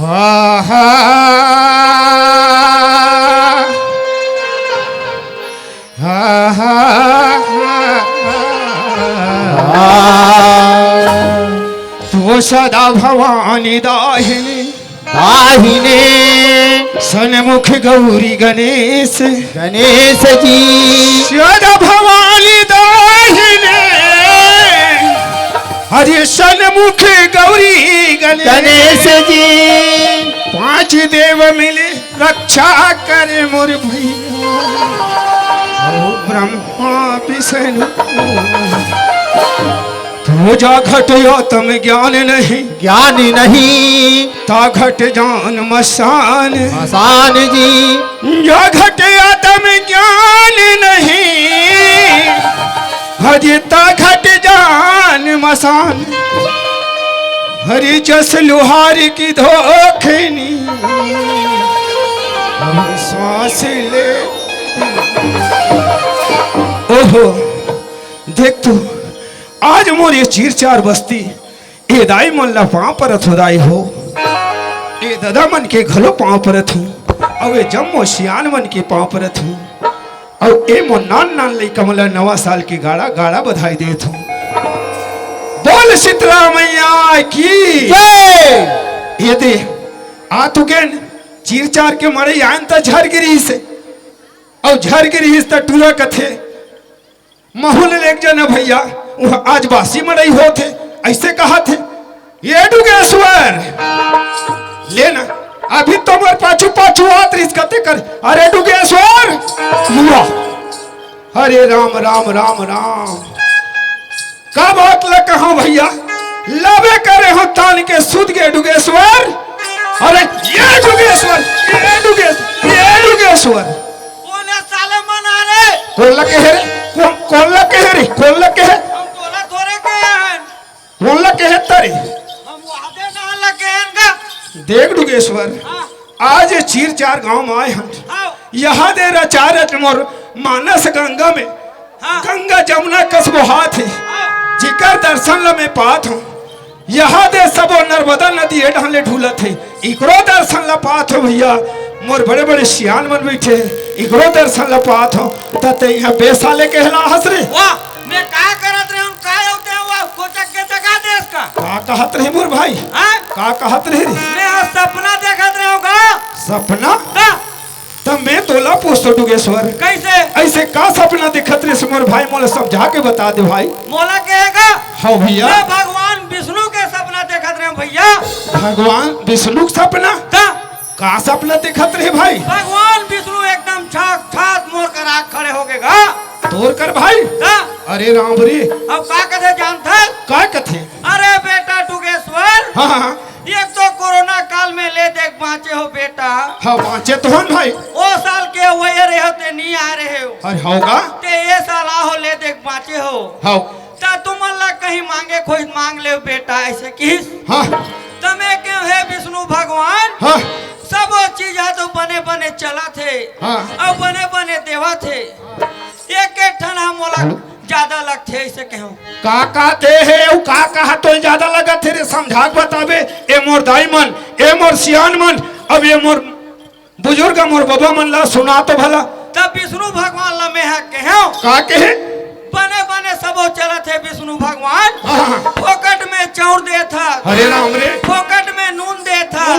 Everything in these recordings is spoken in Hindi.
हा हा हा हा तो सदा भवानी दाहिनी दाहिने सन्मुख गौरी गणेश गणेश जी सदा भवानी दाहिने हरि सन्मुख गौरी गणेश जी पांच देव मिले रक्षा करे मोर भैया ब्रह्मा विष्णु पूजा घटयो तम ज्ञान नहीं ज्ञान नहीं ता घट जान मसान आसान जी जो घटया तम ज्ञान नहीं हरि ता घट जान मसान हरि जस लुहार की धोखनी श्वास ले ओहो देख तू आज मोर ये चीर चार बस्ती ए दाई मन ला पाँव परत हो दाई हो ए दादा मन के घलो पाँव परत हूँ और ए जम्मो सियान मन के पाँव परत हूँ और ए मो नान नान लई कमला नवा साल की गाड़ा गाड़ा बधाई देत हूँ बोल शीतला मैया की जय। ये दे आ तू के चीर चार के मरे आन त झर गिरी से और झर गिरी त टूरा कथे महूल लेक जन भैया वह आज बासी मड़ई होते ऐसे कहा थे ये डुगेश्वर लेना अभी तुम्हारे पाछू पाछू आत रिस्कते कर अरे डुगेश्वर लुआ हरे राम राम राम राम का बात ल कहा भैया लबे करे हो तान के सुध के डुगेश्वर अरे ये डुगेश्वर कौन है साले मना रे कौन लगे है रे कौन लगे है रे कौन लगे है कौन लगे है तारे हम वादे ना लगे हैं देख डुगेश्वर आज चीर चार गांव में आए हम यहाँ दे रचारत मोर मानस गंगा में गंगा जमुना कसबो हाथ है जिकर दर्शन ल में पात हूँ यहाँ दे सबो नर्मदा नदी ढाले ढूलत है इकरो दर्शन ल पात हो भैया मोर बड़े बड़े सियान मन बैठे इकरो दर्शन ल पात हो तते यहाँ बेसाले कहला हंस रे वाह मैं का करत रहे हूं का होते हैं वाह कोचक के जगह देश का का कहत रहे मोर भाई हां का कहत रहे रे मैं आज सपना देखत रहे होगा सपना तब मैं तोला पूछतो डुगेश्वर कैसे ऐसे का सपना दिखत रे मोर भाई मोला समझा के बता दे भाई मोला कहेगा हाँ भैया मैं भगवान विष्णु के सपना देखत रहे हूं भैया भगवान विष्णु का सपना का सपना दिखत रहे भाई भगवान विष्णु एकदम छाक छाक मोर कर आग खड़े हो गएगा तोर कर भाई अरे राम रे अब का कथे जानता का कथे अरे बेटा डुगेश्वर हाँ हाँ एक तो कोरोना काल में ले देख बाँचे हो बेटा हाँ बाँचे तो हन भाई ओ साल के वही रहे होते नहीं आ रहे हो अरे होगा ते ये साल आओ ले देख बाँचे हो हाँ ता तुम अल्लाह कहीं मांगे खोज मांग ले बेटा ऐसे किस हाँ तमे क्यों है विष्णु भगवान हाँ सब चीज तो बने बने चला थे हाँ और बने बने देवा थे एक एक ठन हम मोला ज्यादा लगते ऐसे कहूं का कहते है उ का कहा तो ज्यादा लगा थे रे समझा के बताबे ए मोर दाई मन ए मोर सियान मन अब ये मोर बुजुर्ग मोर बाबा मन ला सुना तो भला तब विष्णु भगवान ला में है कहूं का कहे बने बने सबो चला थे विष्णु भगवान फोकट में चाउर दे था अरे राम रे फोकट में नून दे था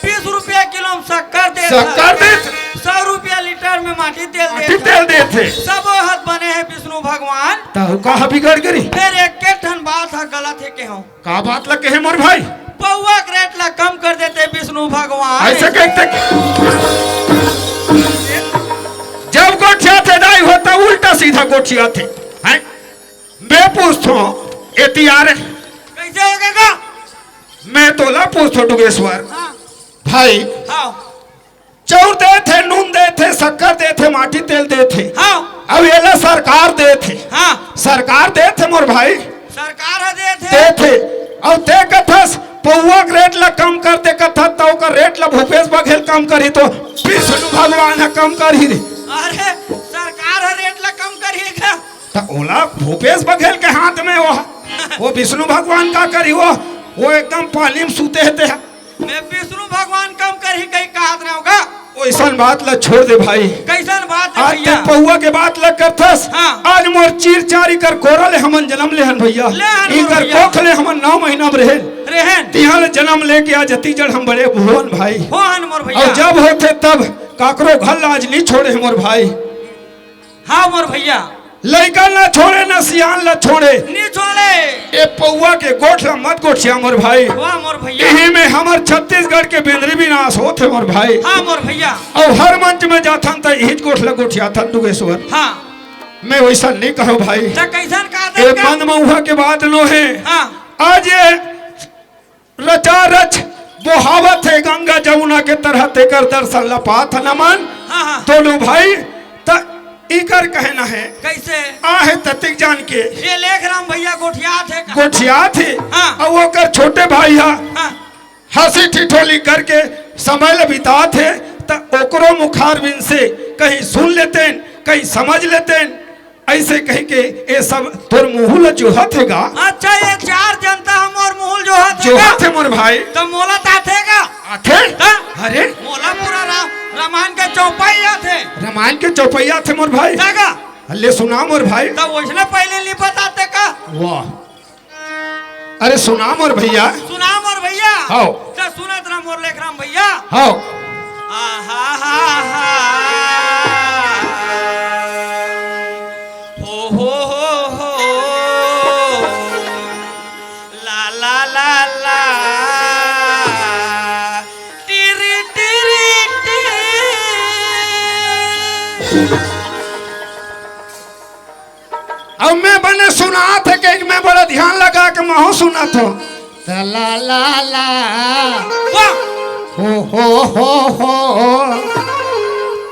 20 रुपया किलो शक्कर दे शक्कर दे 100 रुपया लीटर में माटी तेल दे थे सब हाथ बने हैं विष्णु भगवान तो कहा बिगड़ गई फिर एक के ठन बात है गलत है कहूं का बात लगे है मोर भाई पौवा रेट ला कम कर देते विष्णु भगवान ऐसे कहते जब गोठिया थे दाई होता उल्टा सीधा गोठिया थे हैं मैं पूछतो एती आ रहे कैसे हो गएगा मैं तोला पूछतो डुगेश्वर भाई हाँ चाउर दे थे नून दे थे शक्कर दे थे माटी तेल दे थे हाँ अब ये ला सरकार दे थे हाँ सरकार दे थे मोर भाई सरकार दे थे और ते कथस पौवा रेट ला कम कर दे कथा तो का रेट ला भूपेश बघेल कम करी तो विष्णु भगवान है कम कर ही रे अरे सरकार रेट ला कम करिएगा तो ओला भूपेश बघेल के हाथ में वो विष्णु भगवान का करी वो एकदम पानी में सूते हैं मैं विष्णु भगवान कम कर ही कहीं कहा रहे होगा। वैसन बात ला छोड़ दे भाई। कैसन बात है आज भैया? ते पौआ के बात लग करथस। हाँ। आज मोर चीर चारी कर कोरल हमन जन्म लेहन भैया। लेहन इकर भैया। कोख ले हमन 9 महीना में रहेन। रहन तिहाल जन्म लेके आज जती जड़ हम बड़े भुवन भाई। हो हन मोर भैया। और जब होते तब काकरो घर लाज नहीं छोड़े मोर भाई। हाँ मोर भैया। लड़का ना छोड़े ना सियान ला छोड़े। नहीं छोड़े। ए पौआ के गोठ ला मत गोठिया मोर भाई। वाह मोर भैया। यही में हमर छत्तीसगढ़ के बेंद्री भी नाश होते मोर भाई। हाँ मोर भैया। और हर मंच में जाथन त यही गोठ ला गोठिया था दुगेश्वर। हाँ मैं वैसा नहीं कहो भाई। तो कैसन कहा ए था? मन मऊहा के बात नो है। हाँ आज ये रचा रच बोहावत है गंगा जमुना के तरह तेकर दर्शन लपात नमन। हाँ हाँ। दोनों भाई त इकर कहना है कैसे? आहे ततिक जान के ये लेख राम भैया गोठिया थे का? गोठिया थे। हाँ। और वो कर छोटे भाई हा हाँ हंसी ठिठोली करके समय बिता थे तो ओकरो मुखार बिन से कहीं सुन लेते कहीं समझ लेते ऐसे कहीं के ये सब तोर मुहुल जोहा थेगा। अच्छा ये चार जनता हम और मूल जो है जोहा थे मोर भाई। तो मोला ता थेगा? आथे हाँ? अरे मोला पूरा रामायण के चौपाई थे। रामायण के चौपैया थे मोर भाई। जागा अल्ले सुना मोर भाई। तो वैसने पहले नहीं बताते का? वाह अरे सुना मोर भैया। सुना मोर भैया। हाँ। तो सुनत राम मोर लेख राम भैया। हाँ आहा हा हा हो ला ला ला ला टिरी टिरी टिरी। अब मैं बने सुना था कि मैं बड़ा ध्यान लगा के मैं सुना था। ला ला ला वाह हो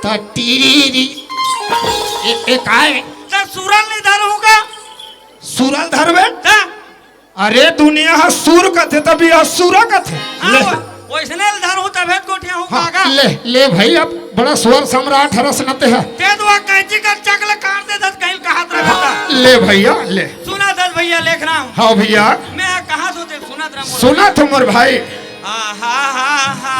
तटीरी ए काय तो सूरल नहीं धरूंगा। सूरल धरवे। हाँ अरे दुनिया हा सूर कथे तभी असुरा कथे। ले वैसने धरू तबे गोठिया हूँ हाँ, कागा। ले भाई अब बड़ा स्वर सम्राट हरस नते है। ते दुआ कैंची कर चकले काट दे दस कहीं कहा रहा बेटा। ले भैया ले। सुना दस भैया लेख रहा हूँ। हाँ भैया मैं कहाँ सोचे सुना रहा हूँ। सुना तुमर भाई। आहा हा हा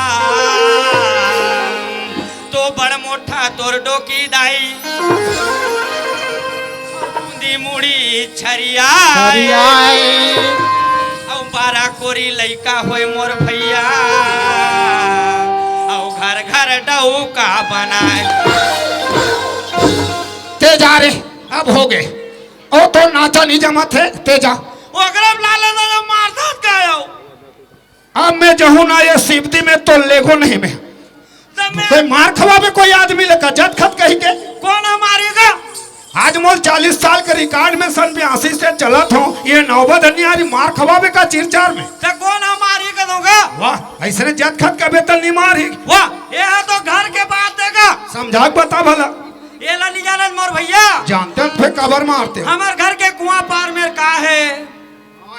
तो बड़ मोटा तोर डोकी दाई दी मुड़ी छरिया औ बारा कोरी लइका होए मोर भैया औ घर घर डौका बनाए। ते जा रे अब हो गए। ओ तो नाचा नहीं जमा थे ते जा। ओकरा लाले ना मार धात गयो। अब मैं जहूँ ना ये सिबती में तो लेगो नहीं मैं। कोई मार खवा में कोई आदमी लेकर जत खत कही के कौन मारेगा? आज मोल 40 साल के रिकॉर्ड में सन 82 से चलत हूँ। ये नौबत अन्यारी मार खवाबे का चिरचार में। तो कौन मारेगा दोगा? वाह ऐसे जत खत का बेतन नहीं मारी। वाह ये है तो घर के बात देगा। समझा बता भला। ये ला नहीं जानत मोर भैया। जानते थे कबर मारते। हमार घर के कुआं पार में का है?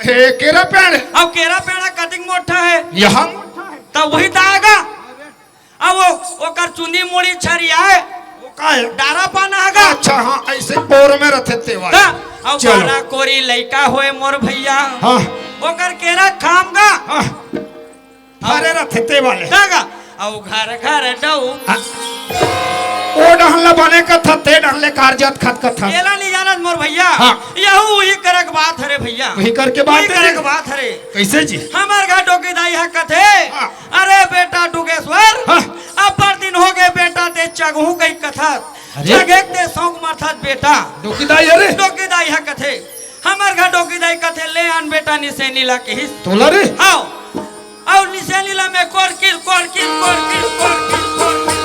हे केरा पेड़ अब केरा पेड़ा कटिंग मोटा है। यहाँ तो वही दाएगा। अब वो कर चुनी मुड़ी छरिया है। वो का है? डारा पाना हैगा। अच्छा हाँ ऐसे बोर में रथे तेवार। अब चलो। बारा कोरी लइका होए मोर भैया। हाँ वो कर केरा खामगा। हाँ अरे रथे ते वाले। दागा अब घर घर डऊ ओ डहला बने का था ते डहले कारजत खत का था। येला नहीं जानत मोर भैया। हाँ। यहू वही करक बात हरे भैया। वही करके बात वही है करक जी। बात हरे। कैसे जी? हमार घर डोकी दाई है कथे। हाँ। अरे बेटा डुगेश्वर हाँ। अब पर दिन हो गए बेटा ते चगहू गई कथा। अरे। जगे ते सौंग माथा बेटा डोकीदाई अरे डोकी दाई है कथे। हमार घर डोकी दाई कथे ले आन बेटा निसे नीला के हिस। तोला रे आओ और निसे नीला में कोरकिल कोरकिल कोरकिल कोरकिल कोरकिल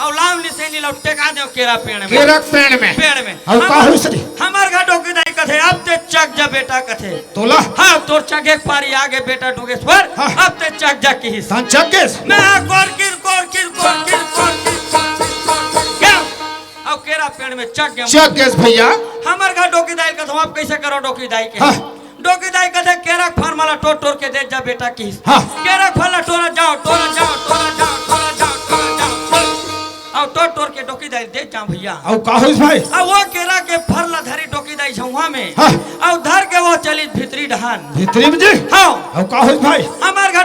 और लाव निसे नीला टेका दे केरा पेड़ में। केरा पेड़ में पेड़ में और का हुई सरी हमार घर डोकी दाई कथे अब ते चक जा बेटा कथे। तोला हाँ तोर चक एक पारी आगे बेटा डुगेश्वर। हाँ। अब ते चक जा की हिस। संचक केस मैं कोरकिल कोरकिल कोरकिल कोरकिल क्या अब केरा पेड़ में चक गया। चक केस भैया। हमार घर डोकी दाई कथे आप कैसे करो डोकी दाई के? हाँ। डोकी दाई कथे केरा फर माला टोर टोर के दे जा बेटा की हिस। हाँ। केरा फला टोरा जाओ टोरा जाओ टोरा जाओ टोरा जाओ टोरा जाओ और टोर टोर के डोकी दाई दे जा भैया। और का हुई भाई? अब वो केरा के फरला धरी डोकी दाई झुआ में। हाँ। और धर के वो चली भितरी डहान। भितरी में जी हाँ और का हुई भाई? हमार घर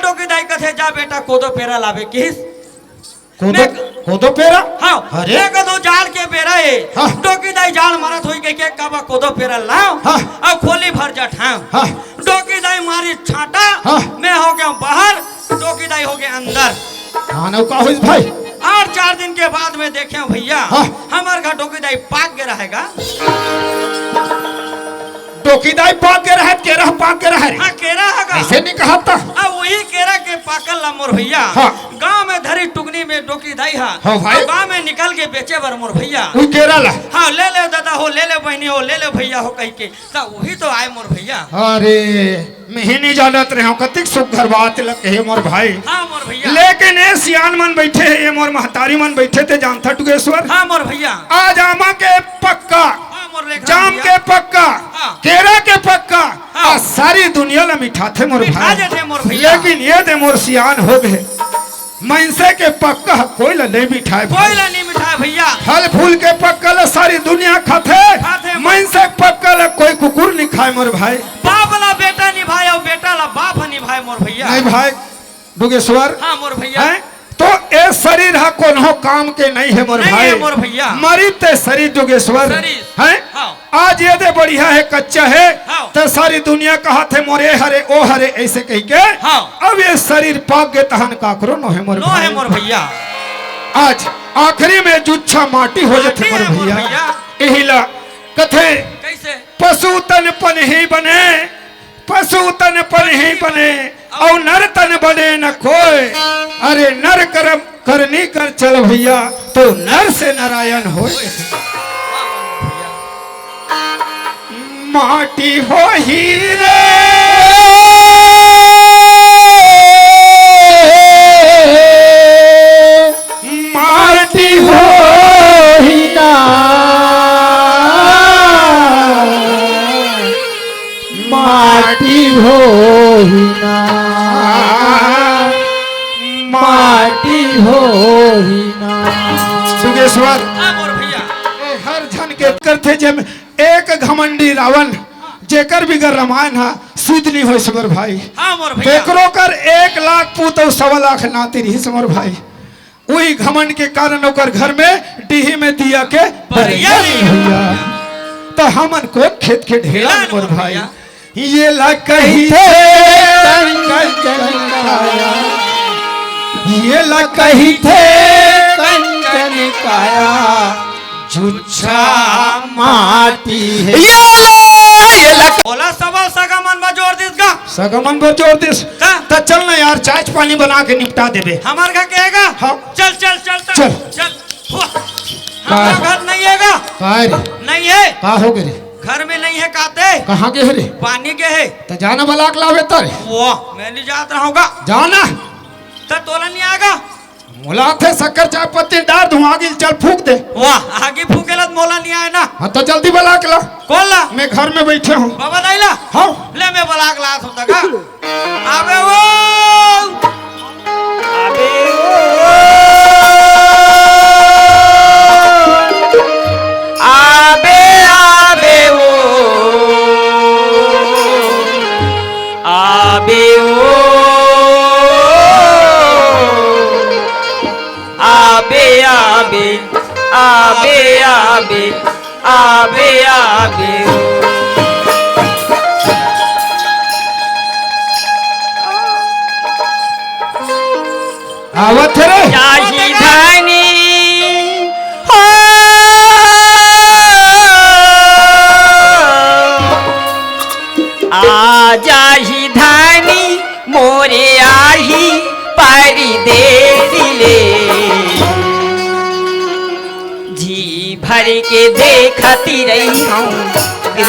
जा बेटा कोदो पेरा लावे किस कोदो कोदो पेरा हाँ अरे एक दो जाल के पेरा है हाँ। डोकी दाई जाल मारत होई के काबा कोदो पेरा लाओ हाँ। अब खोली भर जा ठाव हाँ। डोकी दाई मारी छाटा हाँ। मैं हो गया बाहर डोकी दाई हो गया अंदर खाना का हुई भाई और 4 दिन के बाद में देखे भैया हाँ। हमारे घर डोकी दाई पाक के रहेगा डोकीदाई पाक के रहे केरा पाक के रहे हाँ केरा हैगा ऐसे नहीं कहा था अब वही केरा के पाकल ला मोर भैया हाँ। गांव में धरी टुकनी में डोकी दाई हा हाँ भाई। गांव में निकल के बेचे बर मोर भैया वही केरा ला हाँ ले ले दादा हो ले ले बहनी हो ले ले भैया हो कह के तो वही तो आए मोर भैया अरे मैं ही नहीं जानत रहे कतिक सुख घर बात लगे हे मोर भाई हाँ मोर भैया लेकिन ये सियान मन बैठे है ये मोर महतारी मन बैठे थे जानता टुगेश्वर हाँ मोर भैया आज आमा के पक्का हाँ मोर लेखा जाम भैया। के पक्का हाँ। केरा के पक्का हाँ। आ सारी दुनिया ला मिठा थे मोर मिठा भाई जेठे मोर भैया। लेकिन ये दे मोर सियान हो गए मनसे के पक्का कोई ला नहीं मिठाए कोई ला नहीं मिठाई भैया फल फूल के पक्का ला सारी दुनिया खाते खाते। मनसे पक्का ला कोई कुकुर नहीं खाए मोर भाई बाप ला बेटा निभाए और बेटा ला बाप निभाए मोर भैया नहीं भाई डुगेश्वर हाँ मोर भैया हैं? तो ए शरीर हा कोनो काम के नहीं है मोर नहीं भाई है मोर भैया। मरी ते शरीर डुगेश्वर शरीर। है हाँ। आज ये दे बढ़िया है कच्चा है हाँ। तो सारी दुनिया कहा थे मोरे हरे ओ हरे ऐसे कह के हाँ। अब ये शरीर पाक गए तहन काकरो नो है मोर नो भाई है मोर भैया आज आखिरी में जुच्छा माटी हो जाते माटी है मोर मोर भैया भैया। यही ला कथे कैसे पशु तन पन ही बने पशु तन पन ही बने और नर तन बने न कोई अरे नर कर्म करनी कर चल भैया तो नर से नारायण हो माटी हो ही रे माटी हो ही ना माटी हो ही ना माटी हो ही ना सुगेश्वर हाँ मोर भैया हर जन के करते जब एक घमंडी रावण जेकर बिगर रामायण हा सिद्ध नहीं हो समर भाई हाँ मोर भैया देखरो कर 1 लाख पूत और 1.25 लाख नाती रही समर भाई वही घमंड के कारण ओकर घर में डीही में दिया के बरिया नहीं भैया तो हमन को खेत के ढेला ढेला मोर मोर भाई भैया। ये ला कही थे ये ला कही थे कंचन काया जुच्छा माटी है ये ला बोला सवाल सगा मन बा जोर दिस का सगमन पर जोर दिस हाँ। तो चल ना यार चाय पानी बना के निपटा देबे हमार घर कहेगा हाँ। चल चल चल चल। चल वाह, हमारा घर नहीं हैगा नहीं है का हो गए घर में नहीं है काते कहाँ के रे पानी के है तो जाना बलाक लावे तारे वाह मैं नहीं जात रहूंगा जाना तो तोला नहीं आएगा मुलाक है शक्कर चाय पत्ती डार धुआं गिल चल फूक दे वाह आगे फूकेला तो मोला नहीं आए ना हाँ तो जल्दी बलाक ला कौन ला मैं घर में बैठे हूँ बाबा नहीं ला हाँ ले मैं बलाक ला तुम तक आबे वो आबे आबे ओ आबे ओ आबे आबे आबे आबे आबे आबे आवत रे जाही धानी हो आ जाही धानी मोरे आही पारी दे दिले जी भर के देखती रही हूँ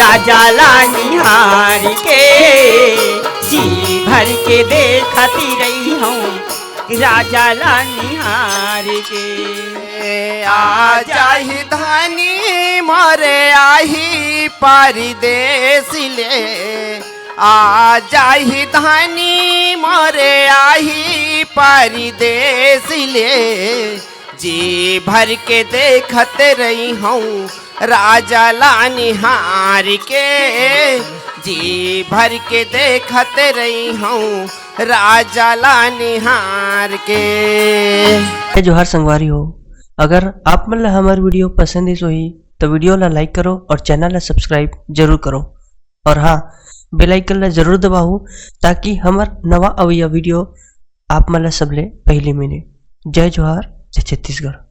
राजा लानी हार के जी भर के देखती रही हूँ राजा लानी हार के आ जाही धानी मोरे आही परदेस ले आ जाही धानी मोरे आही परदेस ले जी भर के देखत रही हूँ राजा लानी हार के जी भर के देखत रही हूँ राजा ला निहार के। जोहार संगवारी हो, अगर आप मन ला हमार वीडियो पसंद इस होही तो वीडियो ला लाइक करो और चैनल ला सब्सक्राइब जरूर करो। और हाँ, बेल आइकन ला जरूर दबाओ ताकि हमार नवा अवैया वीडियो आप मन ला सबले पहले मिले। जय जोहार, जय छत्तीसगढ़।